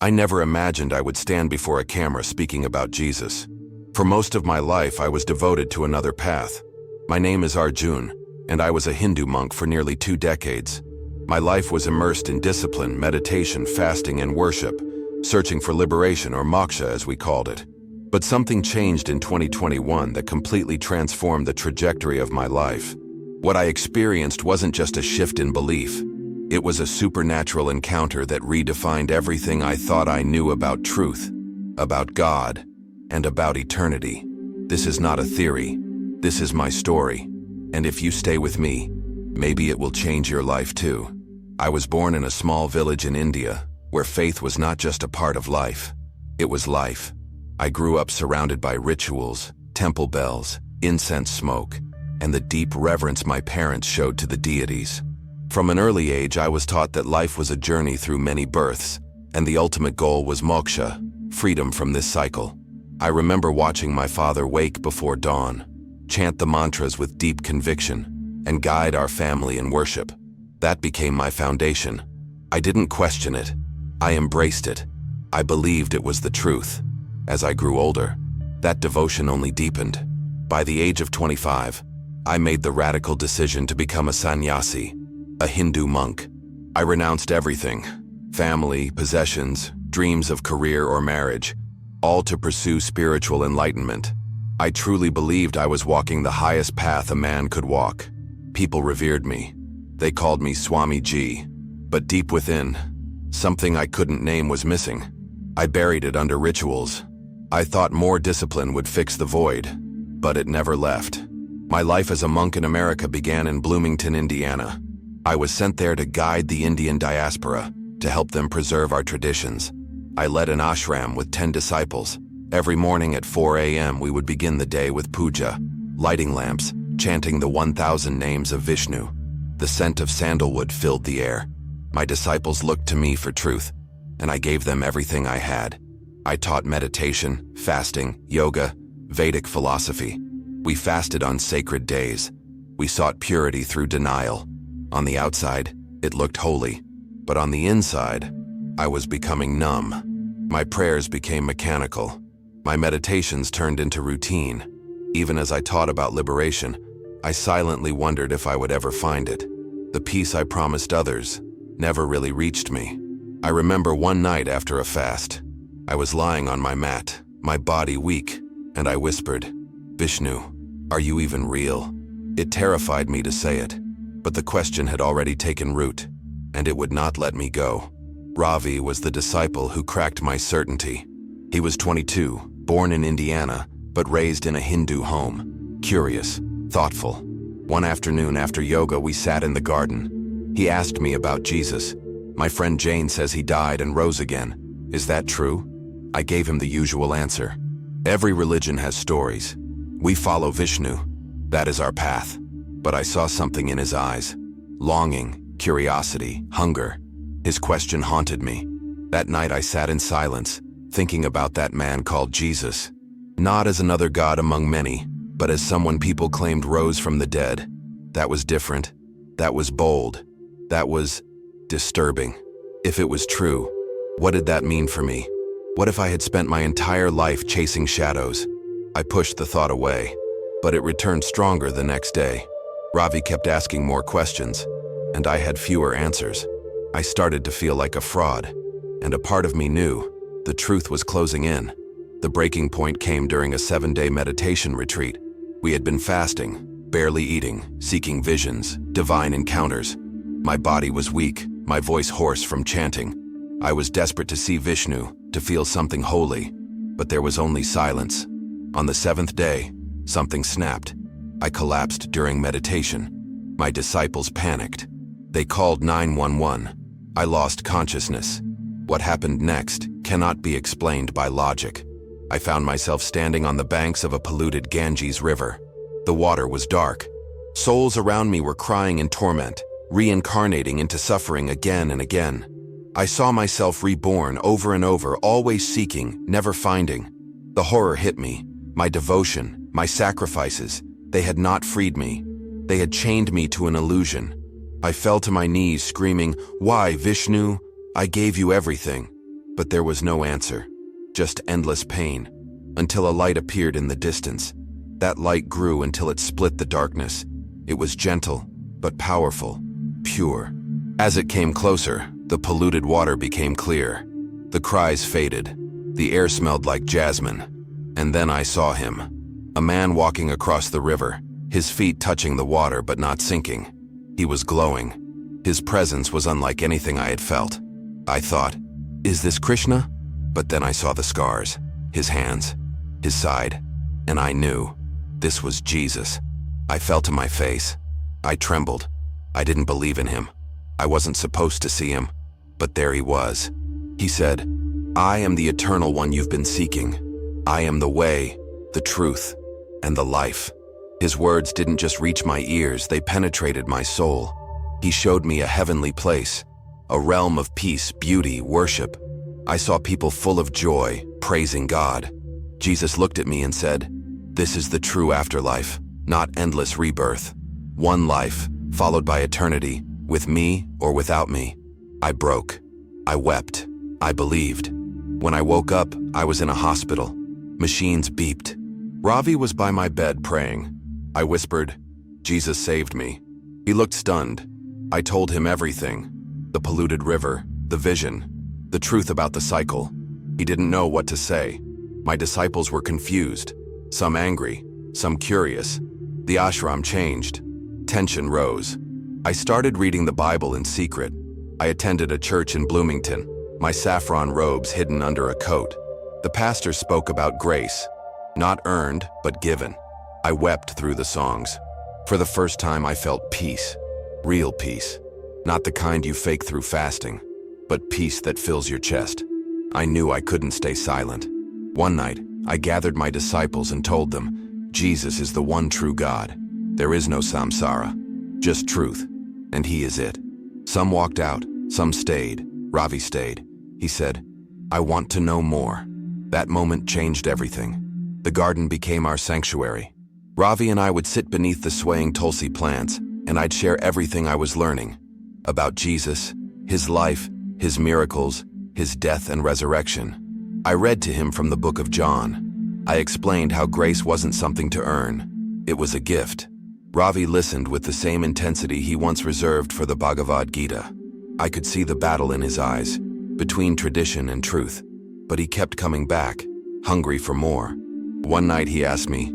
I never imagined I would stand before a camera speaking about Jesus. For most of my life, I was devoted to another path. My name is Arjun, and I was a Hindu monk for nearly 2 decades. My life was immersed in discipline, meditation, fasting, and worship, searching for liberation, or moksha as we called it. But something changed in 2021 that completely transformed the trajectory of my life. What I experienced wasn't just a shift in belief. It was a supernatural encounter that redefined everything I thought I knew about truth, about God, and about eternity. This is not a theory. This is my story. And if you stay with me, maybe it will change your life too. I was born in a small village in India, where faith was not just a part of life. It was life. I grew up surrounded by rituals, temple bells, incense smoke, and the deep reverence my parents showed to the deities. From an early age, I was taught that life was a journey through many births, and the ultimate goal was moksha, freedom from this cycle. I remember watching my father wake before dawn, chant the mantras with deep conviction, and guide our family in worship. That became my foundation. I didn't question it. I embraced it. I believed it was the truth. As I grew older, that devotion only deepened. By the age of 25, I made the radical decision to become a sannyasi, a Hindu monk. I renounced everything: family, possessions, dreams of career or marriage, all to pursue spiritual enlightenment. I truly believed I was walking the highest path a man could walk. People revered me. They called me Swami Ji. But deep within, something I couldn't name was missing. I buried it under rituals. I thought more discipline would fix the void, but it never left. My life as a monk in America began in Bloomington, Indiana. I was sent there to guide the Indian diaspora, to help them preserve our traditions. I led an ashram with 10 disciples. Every morning at 4 a.m. we would begin the day with puja, lighting lamps, chanting the 1,000 names of Vishnu. The scent of sandalwood filled the air. My disciples looked to me for truth, and I gave them everything I had. I taught meditation, fasting, yoga, Vedic philosophy. We fasted on sacred days. We sought purity through denial. On the outside, it looked holy, but on the inside, I was becoming numb. My prayers became mechanical. My meditations turned into routine. Even as I taught about liberation, I silently wondered if I would ever find it. The peace I promised others never really reached me. I remember one night after a fast, I was lying on my mat, my body weak, and I whispered, "Vishnu, are you even real?" It terrified me to say it, but the question had already taken root, and it would not let me go. Ravi was the disciple who cracked my certainty. He was 22, born in Indiana, but raised in a Hindu home. Curious, thoughtful. One afternoon after yoga, we sat in the garden. He asked me about Jesus. "My friend Jane says he died and rose again. Is that true?" I gave him the usual answer. Every religion has stories. We follow Vishnu. That is our path. But I saw something in his eyes. Longing, curiosity, hunger. His question haunted me. That night I sat in silence, thinking about that man called Jesus. Not as another god among many, but as someone people claimed rose from the dead. That was different. That was bold. That was disturbing. If it was true, what did that mean for me? What if I had spent my entire life chasing shadows? I pushed the thought away, but it returned stronger the next day. Ravi kept asking more questions, and I had fewer answers. I started to feel like a fraud, and a part of me knew the truth was closing in. The breaking point came during a 7-day meditation retreat. We had been fasting, barely eating, seeking visions, divine encounters. My body was weak, my voice hoarse from chanting. I was desperate to see Vishnu, to feel something holy, but there was only silence. On the 7th day, something snapped. I collapsed during meditation. My disciples panicked. They called 911. I lost consciousness. What happened next cannot be explained by logic. I found myself standing on the banks of a polluted Ganges river. The water was dark. Souls around me were crying in torment, reincarnating into suffering again and again. I saw myself reborn over and over, always seeking, never finding. The horror hit me. My devotion, my sacrifices, they had not freed me. They had chained me to an illusion. I fell to my knees screaming, "Why, Vishnu? I gave you everything." But there was no answer, just endless pain, until a light appeared in the distance. That light grew until it split the darkness. It was gentle, but powerful, pure. As it came closer, the polluted water became clear. The cries faded. The air smelled like jasmine. And then I saw him. A man walking across the river, his feet touching the water but not sinking. He was glowing. His presence was unlike anything I had felt. I thought, is this Krishna? But then I saw the scars, his hands, his side, and I knew this was Jesus. I fell to my face. I trembled. I didn't believe in him. I wasn't supposed to see him, but there he was. He said, I am the eternal one you've been seeking. I am the way, the truth, and the life. His words didn't just reach my ears, they penetrated my soul. He showed me a heavenly place, a realm of peace, beauty, worship. I saw people full of joy, praising God. Jesus looked at me and said, this is the true afterlife, not endless rebirth. One life, followed by eternity, with me or without me. I broke. I wept. I believed. When I woke up, I was in a hospital. Machines beeped. Ravi was by my bed praying. I whispered, Jesus saved me. He looked stunned. I told him everything. The polluted river, the vision, the truth about the cycle. He didn't know what to say. My disciples were confused, some angry, some curious. The ashram changed. Tension rose. I started reading the Bible in secret. I attended a church in Bloomington, my saffron robes hidden under a coat. The pastor spoke about grace, not earned, but given. I wept through the songs. For the first time, I felt peace, real peace. Not the kind you fake through fasting, but peace that fills your chest. I knew I couldn't stay silent. One night, I gathered my disciples and told them, Jesus is the one true God. There is no samsara, just truth, and he is it. Some walked out, some stayed. Ravi stayed. He said, I want to know more. That moment changed everything. The garden became our sanctuary. Ravi and I would sit beneath the swaying tulsi plants, and I'd share everything I was learning about Jesus, his life, his miracles, his death and resurrection. I read to him from the book of John. I explained how grace wasn't something to earn. It was a gift. Ravi listened with the same intensity he once reserved for the Bhagavad Gita. I could see the battle in his eyes, between tradition and truth, but he kept coming back, hungry for more. One night he asked me,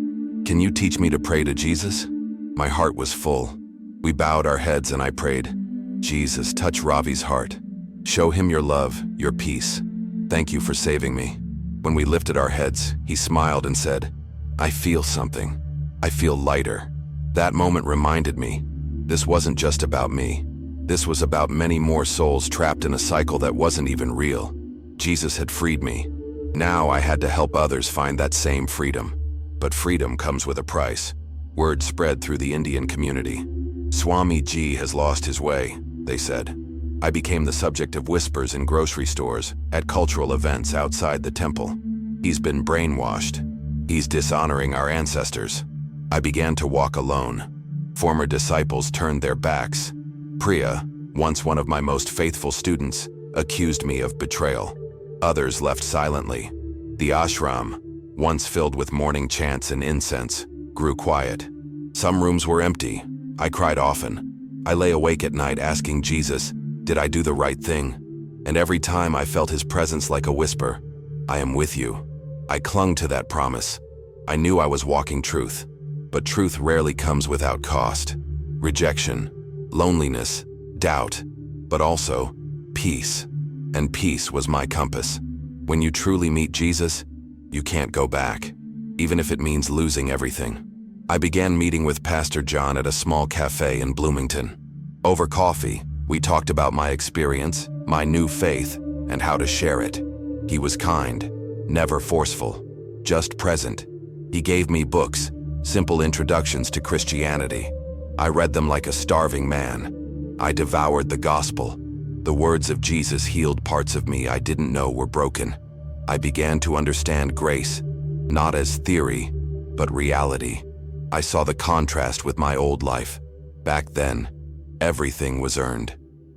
can you teach me to pray to Jesus? My heart was full. We bowed our heads and I prayed, Jesus, touch Ravi's heart. Show him your love, your peace. Thank you for saving me. When we lifted our heads, he smiled and said, I feel something. I feel lighter. That moment reminded me, this wasn't just about me. This was about many more souls trapped in a cycle that wasn't even real. Jesus had freed me. Now I had to help others find that same freedom. But freedom comes with a price. Word spread through the Indian community. Swami Ji has lost his way, they said. I became the subject of whispers in grocery stores, at cultural events outside the temple. He's been brainwashed. He's dishonoring our ancestors. I began to walk alone. Former disciples turned their backs. Priya, once one of my most faithful students, accused me of betrayal. Others left silently. The ashram, once filled with morning chants and incense, grew quiet. Some rooms were empty. I cried often. I lay awake at night asking Jesus, did I do the right thing? And every time I felt his presence like a whisper, I am with you. I clung to that promise. I knew I was walking truth, but truth rarely comes without cost. Rejection, loneliness, doubt, but also peace. And peace was my compass. When you truly meet Jesus, you can't go back, even if it means losing everything. I began meeting with Pastor John at a small cafe in Bloomington. Over coffee, we talked about my experience, my new faith, and how to share it. He was kind, never forceful, just present. He gave me books, simple introductions to Christianity. I read them like a starving man. I devoured the gospel. The words of Jesus healed parts of me I didn't know were broken. I began to understand grace, not as theory, but reality. I saw the contrast with my old life. Back then, everything was earned.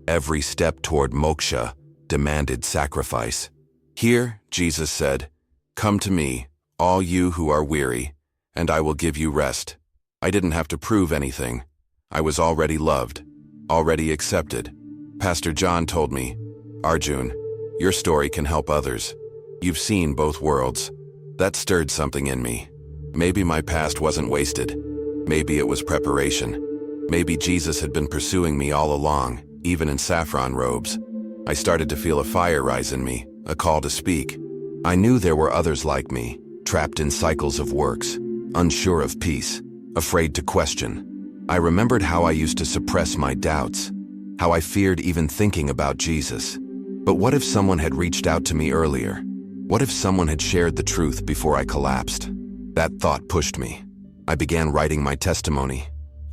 Every step toward moksha demanded sacrifice. Here, Jesus said, "Come to me, all you who are weary, and I will give you rest." I didn't have to prove anything. I was already loved, already accepted. Pastor John told me, "Arjun, your story can help others. You've seen both worlds." That stirred something in me. Maybe my past wasn't wasted. Maybe it was preparation. Maybe Jesus had been pursuing me all along, even in saffron robes. I started to feel a fire rise in me, a call to speak. I knew there were others like me, trapped in cycles of works, unsure of peace, afraid to question. I remembered how I used to suppress my doubts, how I feared even thinking about Jesus. But what if someone had reached out to me earlier? What if someone had shared the truth before I collapsed? That thought pushed me. I began writing my testimony.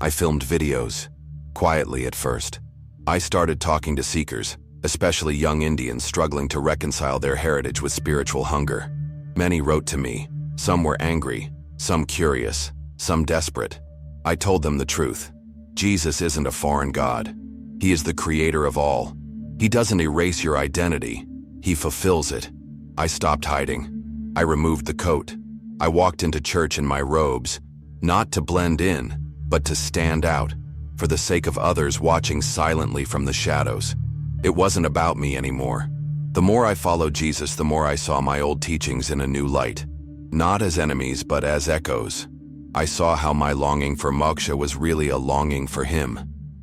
I filmed videos, quietly at first. I started talking to seekers, especially young Indians struggling to reconcile their heritage with spiritual hunger. Many wrote to me. Some were angry, some curious, some desperate. I told them the truth. Jesus isn't a foreign god. He is the creator of all. He doesn't erase your identity. He fulfills it. I stopped hiding. I removed the coat. I walked into church in my robes, not to blend in, but to stand out, for the sake of others watching silently from the shadows. It wasn't about me anymore. The more I followed Jesus, the more I saw my old teachings in a new light. Not as enemies, but as echoes. I saw how my longing for moksha was really a longing for him.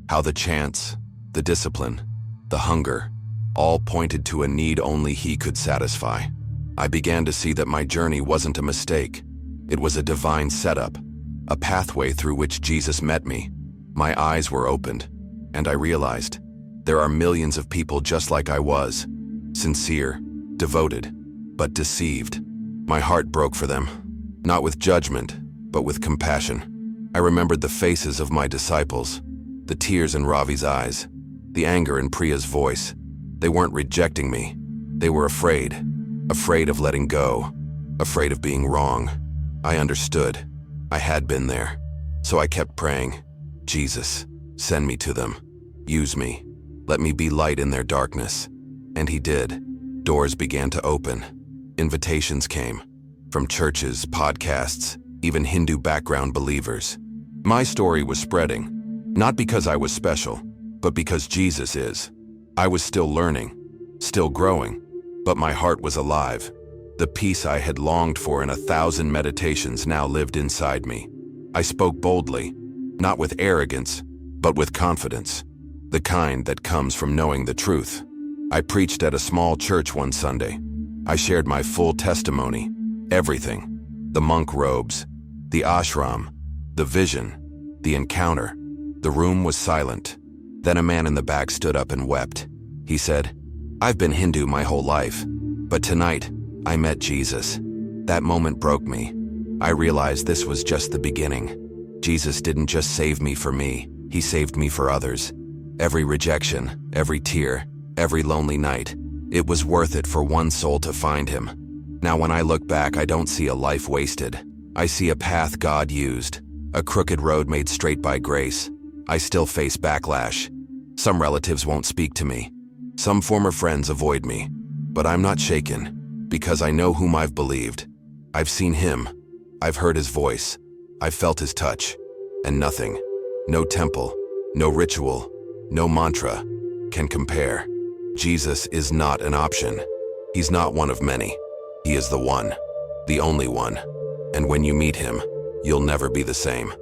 How the chants, the discipline, the hunger, all pointed to a need only he could satisfy. I began to see that my journey wasn't a mistake. It was a divine setup, a pathway through which Jesus met me. My eyes were opened, and I realized there are millions of people just like I was, sincere, devoted, but deceived. My heart broke for them, not with judgment, but with compassion. I remembered the faces of my disciples, the tears in Ravi's eyes, the anger in Priya's voice. They weren't rejecting me. They were afraid of letting go, afraid of being wrong. I understood. I had been there. So I kept praying, "Jesus, send me to them. Use me. Let me be light in their darkness." And he did. Doors began to open. Invitations came, from churches, podcasts, even Hindu background believers. My story was spreading, not because I was special, but because Jesus is. I was still learning, still growing, but my heart was alive. The peace I had longed for in 1,000 meditations now lived inside me. I spoke boldly, not with arrogance, but with confidence, the kind that comes from knowing the truth. I preached at a small church one Sunday. I shared my full testimony, everything, the monk robes, the ashram, the vision, the encounter. The room was silent. Then a man in the back stood up and wept. He said, "I've been Hindu my whole life, but tonight I met Jesus." That moment broke me. I realized this was just the beginning. Jesus didn't just save me for me, he saved me for others. Every rejection, every tear, every lonely night, it was worth it for one soul to find him. Now when I look back, I don't see a life wasted. I see a path God used, a crooked road made straight by grace. I still face backlash. Some relatives won't speak to me. Some former friends avoid me. But I'm not shaken, because I know whom I've believed. I've seen him. I've heard his voice. I've felt his touch. And nothing, no temple, no ritual, no mantra, can compare. Jesus is not an option. He's not one of many. He is the one, the only one. And when you meet him, you'll never be the same.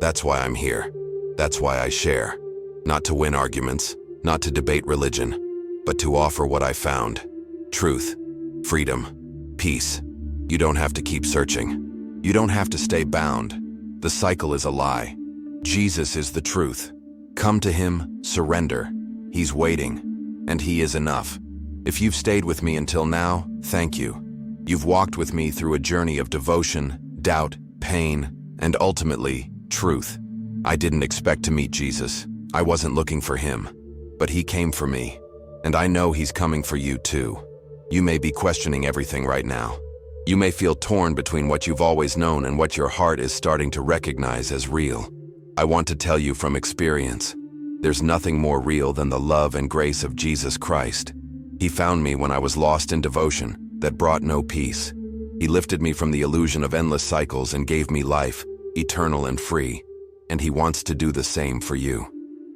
That's why I'm here. That's why I share. Not to win arguments, not to debate religion, but to offer what I found. Truth, freedom, peace. You don't have to keep searching. You don't have to stay bound. The cycle is a lie. Jesus is the truth. Come to him, surrender. He's waiting, and he is enough. If you've stayed with me until now, thank you. You've walked with me through a journey of devotion, doubt, pain, and ultimately, truth. I didn't expect to meet Jesus. I wasn't looking for him, but he came for me. And I know he's coming for you too. You may be questioning everything right now. You may feel torn between what you've always known and what your heart is starting to recognize as real. I want to tell you from experience, there's nothing more real than the love and grace of Jesus Christ. He found me when I was lost in devotion, that brought no peace. He lifted me from the illusion of endless cycles and gave me life, eternal and free. And He wants to do the same for you.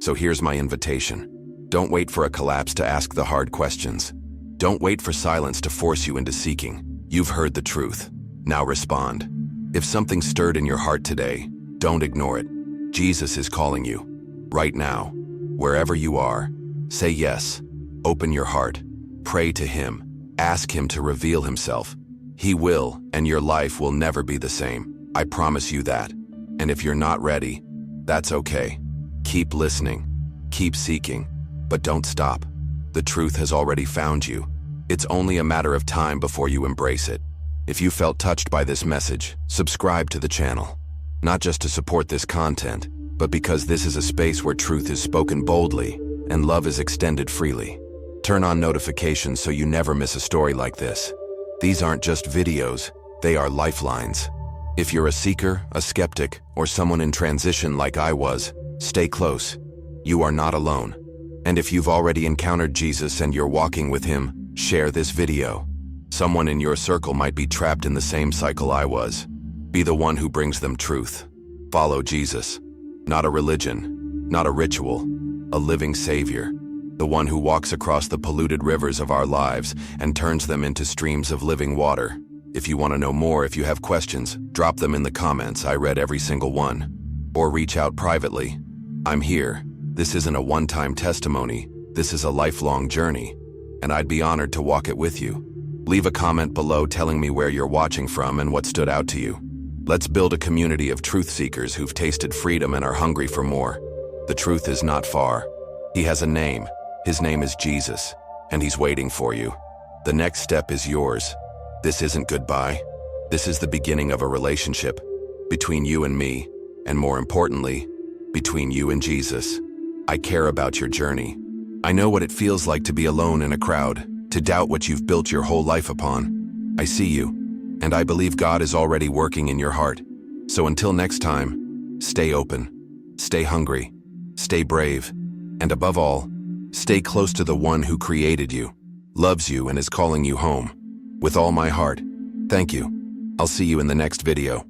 So here's my invitation. Don't wait for a collapse to ask the hard questions. Don't wait for silence to force you into seeking. You've heard the truth. Now respond. If something stirred in your heart today, don't ignore it. Jesus is calling you. Right now, wherever you are, say yes. Open your heart. Pray to Him. Ask Him to reveal Himself. He will, and your life will never be the same. I promise you that. And if you're not ready, that's okay. Keep listening. Keep seeking. But don't stop. The truth has already found you. It's only a matter of time before you embrace it. If you felt touched by this message, subscribe to the channel. Not just to support this content, but because this is a space where truth is spoken boldly and love is extended freely. Turn on notifications so you never miss a story like this. These aren't just videos, they are lifelines. If you're a seeker, a skeptic, or someone in transition like I was, stay close. You are not alone. And if you've already encountered Jesus and you're walking with Him, share this video. Someone in your circle might be trapped in the same cycle I was. Be the one who brings them truth. Follow Jesus. Not a religion, not a ritual, a living Savior. The one who walks across the polluted rivers of our lives and turns them into streams of living water. If you want to know more, if you have questions, drop them in the comments. I read every single one. Or reach out privately. I'm here. This isn't a one-time testimony. This is a lifelong journey. And I'd be honored to walk it with you. Leave a comment below telling me where you're watching from and what stood out to you. Let's build a community of truth seekers who've tasted freedom and are hungry for more. The truth is not far. He has a name. His name is Jesus, and He's waiting for you. The next step is yours. This isn't goodbye. This is the beginning of a relationship between you and me, and more importantly, between you and Jesus. I care about your journey. I know what it feels like to be alone in a crowd, to doubt what you've built your whole life upon. I see you, and I believe God is already working in your heart. So until next time, stay open, stay hungry, stay brave, and above all, stay close to the one who created you, loves you, and is calling you home. With all my heart, thank you. I'll see you in the next video.